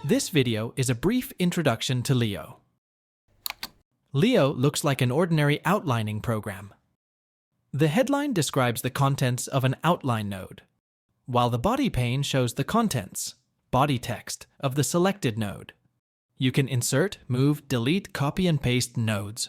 This video is a brief introduction to Leo. Leo looks like an ordinary outlining program. The headline describes the contents of an outline node, while the body pane shows the contents, body text, of the selected node. You can insert, move, delete, copy, and paste nodes.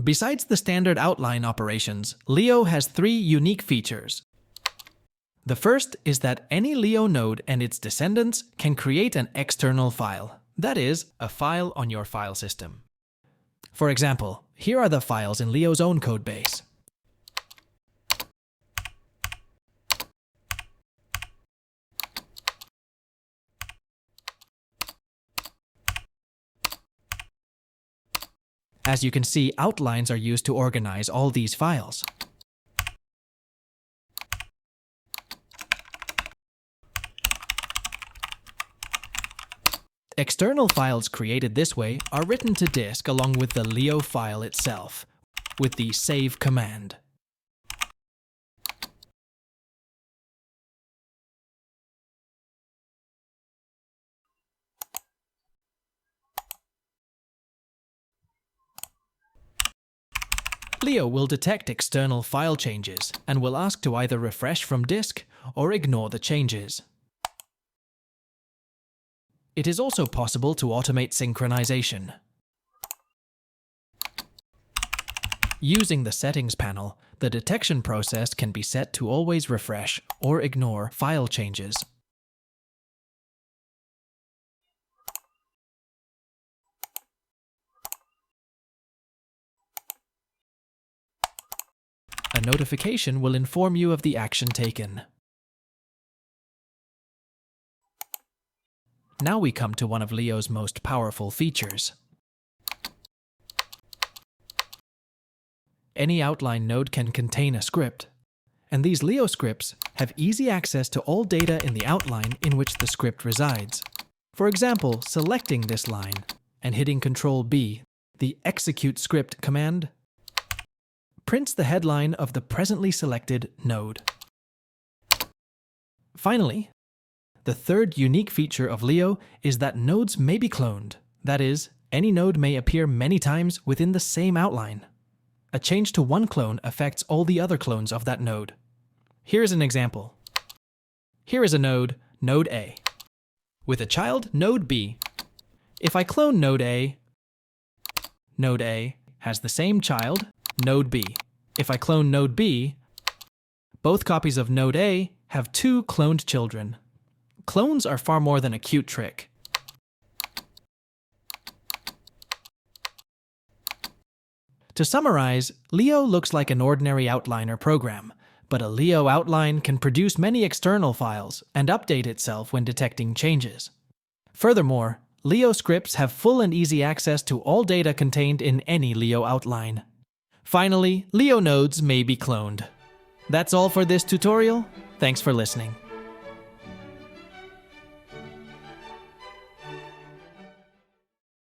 Besides the standard outline operations, Leo has three unique features. The first is that any Leo node and its descendants can create an external file, that is, a file on your file system. For example, here are the files in Leo's own codebase. As you can see, outlines are used to organize all these files. External files created this way are written to disk along with the Leo file itself, with the save command. Leo will detect external file changes and will ask to either refresh from disk or ignore the changes. It is also possible to automate synchronization. Using the settings panel, the detection process can be set to always refresh or ignore file changes. A notification will inform you of the action taken. Now we come to one of Leo's most powerful features. Any outline node can contain a script, and these Leo scripts have easy access to all data in the outline in which the script resides. For example, selecting this line and hitting Ctrl+B, the execute script command prints the headline of the presently selected node. Finally, the third unique feature of Leo is that nodes may be cloned. That is, any node may appear many times within the same outline. A change to one clone affects all the other clones of that node. Here's an example. Here is a node, node A, with a child, node B. If I clone node A has the same child, node B. If I clone node B, both copies of node A have two cloned children. Clones are far more than a cute trick. To summarize, Leo looks like an ordinary outliner program, but a Leo outline can produce many external files and update itself when detecting changes. Furthermore, Leo scripts have full and easy access to all data contained in any Leo outline. Finally, Leo nodes may be cloned. That's all for this tutorial. Thanks for listening.